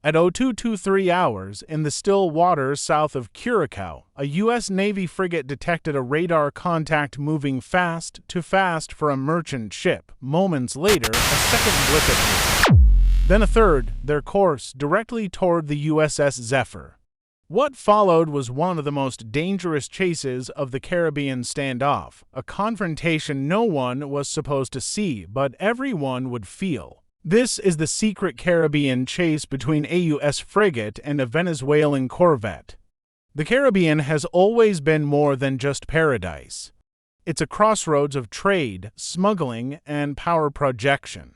At 0223 hours, in the still waters south of Curacao, a U.S. Navy frigate detected a radar contact moving fast for a merchant ship. Moments later, a second blip appeared. Then a third, their course directly toward the USS Zephyr. What followed was one of the most dangerous chases of the Caribbean standoff, a confrontation no one was supposed to see, but everyone would feel. This is the secret Caribbean chase between a U.S. frigate and a Venezuelan corvette. The Caribbean has always been more than just paradise. It's a crossroads of trade, smuggling, and power projection.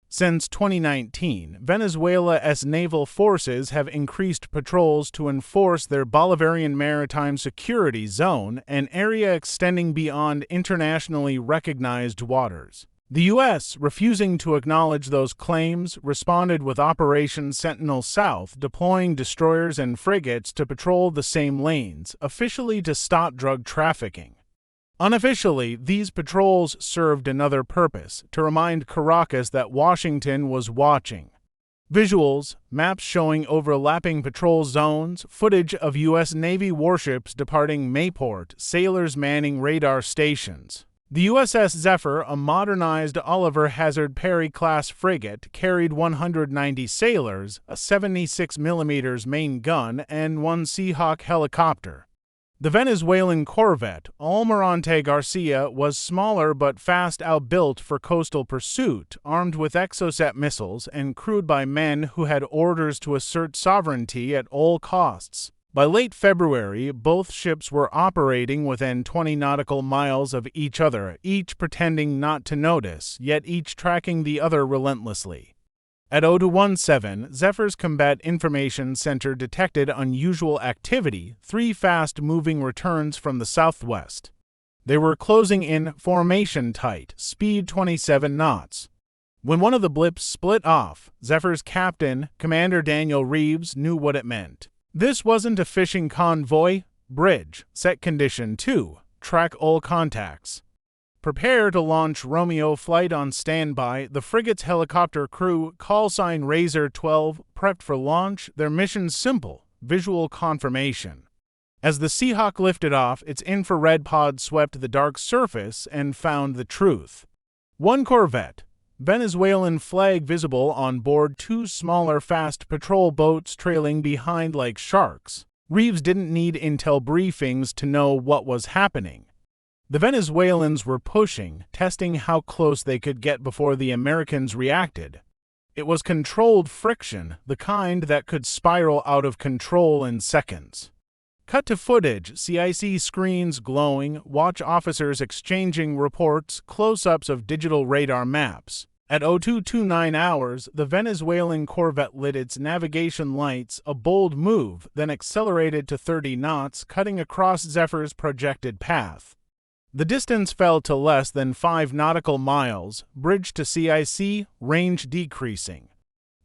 Since 2019, Venezuela's naval forces have increased patrols to enforce their Bolivarian maritime security zone, an area extending beyond internationally recognized waters. The U.S., refusing to acknowledge those claims, responded with Operation Sentinel South, deploying destroyers and frigates to patrol the same lanes, officially to stop drug trafficking. Unofficially, these patrols served another purpose, to remind Caracas that Washington was watching. Visuals, maps showing overlapping patrol zones, footage of U.S. Navy warships departing Mayport, sailors manning radar stations. The USS Zephyr, a modernized Oliver Hazard Perry-class frigate, carried 190 sailors, a 76mm main gun, and one Seahawk helicopter. The Venezuelan Corvette, Almirante Garcia, was smaller but fast outbuilt for coastal pursuit, armed with Exocet missiles and crewed by men who had orders to assert sovereignty at all costs. By late February, both ships were operating within 20 nautical miles of each other, each pretending not to notice, yet each tracking the other relentlessly. At 0217, Zephyr's Combat Information Center detected unusual activity, 3 fast-moving returns from the southwest. They were closing in formation tight, speed 27 knots. When one of the blips split off, Zephyr's captain, Commander Daniel Reeves, knew what it meant. This wasn't a fishing convoy. Bridge, set condition 2, track all contacts. Prepare to launch Romeo flight on standby. The frigate's helicopter crew, call sign Razor 12, prepped for launch. Their mission's simple, visual confirmation. As the Seahawk lifted off, its infrared pod swept the dark surface and found the truth. One corvette, Venezuelan flag visible on board, 2 smaller fast patrol boats trailing behind like sharks. Reeves didn't need intel briefings to know what was happening. The Venezuelans were pushing, testing how close they could get before the Americans reacted. It was controlled friction, the kind that could spiral out of control in seconds. Cut to footage, CIC screens glowing, watch officers exchanging reports, close-ups of digital radar maps. At 0229 hours, the Venezuelan Corvette lit its navigation lights, a bold move, then accelerated to 30 knots, cutting across Zephyr's projected path. The distance fell to less than 5 nautical miles, bridge to CIC, range decreasing.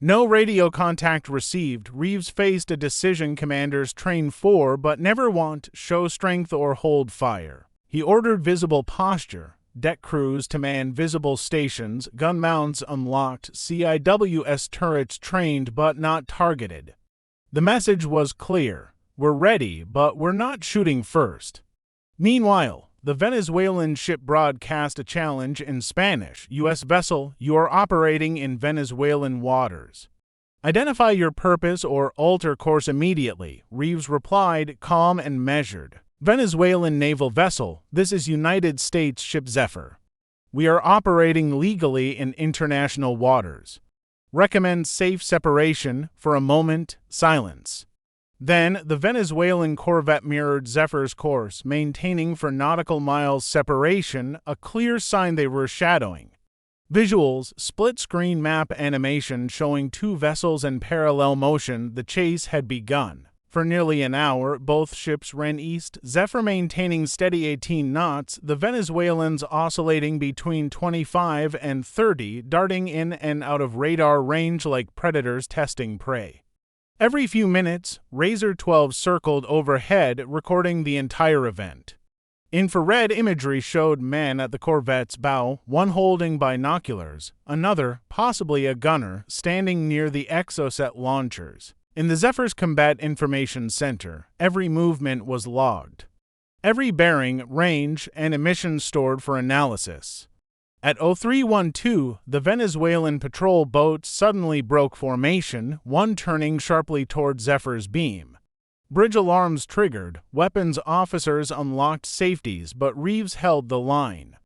No radio contact received. Reeves faced a decision commanders train for but never want, show strength or hold fire. He ordered visible posture, deck crews to man visible stations, gun mounts unlocked, CIWS turrets trained but not targeted. The message was clear: we're ready, but we're not shooting first. Meanwhile, the Venezuelan ship broadcast a challenge in Spanish: U.S. vessel, you are operating in Venezuelan waters. Identify your purpose or alter course immediately, Reeves replied, calm and measured. Venezuelan naval vessel, this is United States ship Zephyr. We are operating legally in international waters. Recommend safe separation. For a moment, silence. Then, the Venezuelan corvette mirrored Zephyr's course, maintaining for nautical miles separation, a clear sign they were shadowing. Visuals, split-screen map animation showing 2 vessels in parallel motion. The chase had begun. For nearly an hour, both ships ran east, Zephyr maintaining steady 18 knots, the Venezuelans oscillating between 25 and 30, darting in and out of radar range like predators testing prey. Every few minutes, Razor 12 circled overhead, recording the entire event. Infrared imagery showed men at the corvette's bow, one holding binoculars, another, possibly a gunner, standing near the exocet launchers. In the Zephyr's Combat Information Center, every movement was logged. Every bearing, range, and emission stored for analysis. At 0312, the Venezuelan patrol boat suddenly broke formation, one turning sharply toward Zephyr's beam. Bridge alarms triggered, weapons officers unlocked safeties, but Reeves held the line.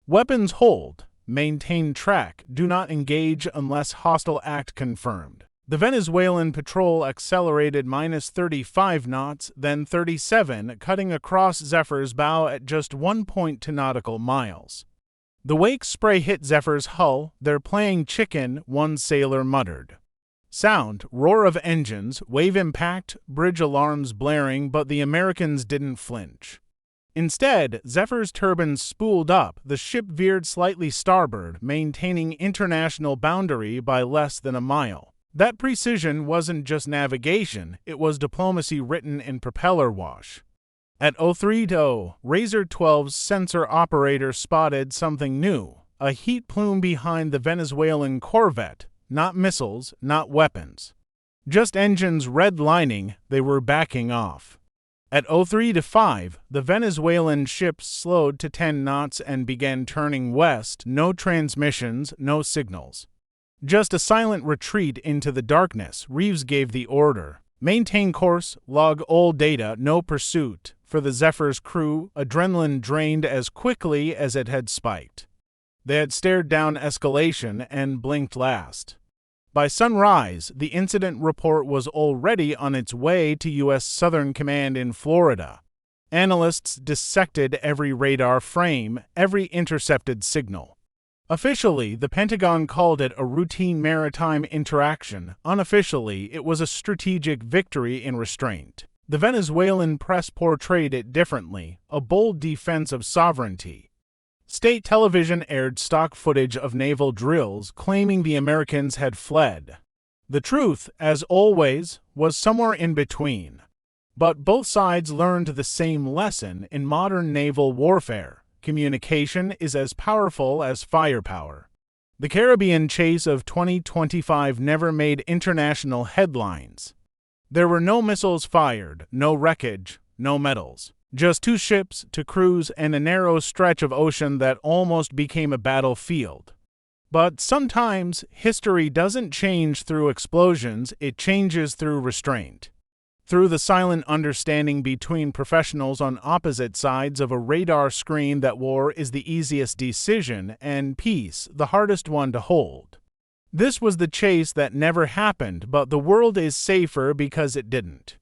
Weapons hold, maintain track, do not engage unless hostile act confirmed. The Venezuelan patrol accelerated -35 knots, then 37, cutting across Zephyr's bow at just 1.2 nautical miles. The wake spray hit Zephyr's hull. "They're playing chicken," one sailor muttered. Sound, roar of engines, wave impact, bridge alarms blaring, but the Americans didn't flinch. Instead, Zephyr's turbines spooled up, the ship veered slightly starboard, maintaining international boundary by less than a mile. That precision wasn't just navigation, it was diplomacy written in propeller wash. At 0320, Razor 12's sensor operator spotted something new, a heat plume behind the Venezuelan Corvette. Not missiles, not weapons. Just engines redlining, they were backing off. At 0325, the Venezuelan ship slowed to 10 knots and began turning west, no transmissions, no signals. Just a silent retreat into the darkness. Reeves gave the order. Maintain course, log all data, no pursuit. For the Zephyr's crew, adrenaline drained as quickly as it had spiked. They had stared down escalation and blinked last. By sunrise, the incident report was already on its way to U.S. Southern Command in Florida. Analysts dissected every radar frame, every intercepted signal. Officially, the Pentagon called it a routine maritime interaction. Unofficially, it was a strategic victory in restraint. The Venezuelan press portrayed it differently, a bold defense of sovereignty. State television aired stock footage of naval drills claiming the Americans had fled. The truth, as always, was somewhere in between. But both sides learned the same lesson in modern naval warfare. Communication is as powerful as firepower. The Caribbean chase of 2025 never made international headlines. There were no missiles fired, no wreckage, no medals. Just 2 ships, 2 crews, and a narrow stretch of ocean that almost became a battlefield. But sometimes, history doesn't change through explosions, it changes through restraint. Through the silent understanding between professionals on opposite sides of a radar screen that war is the easiest decision and peace the hardest one to hold. This was the chase that never happened, but the world is safer because it didn't.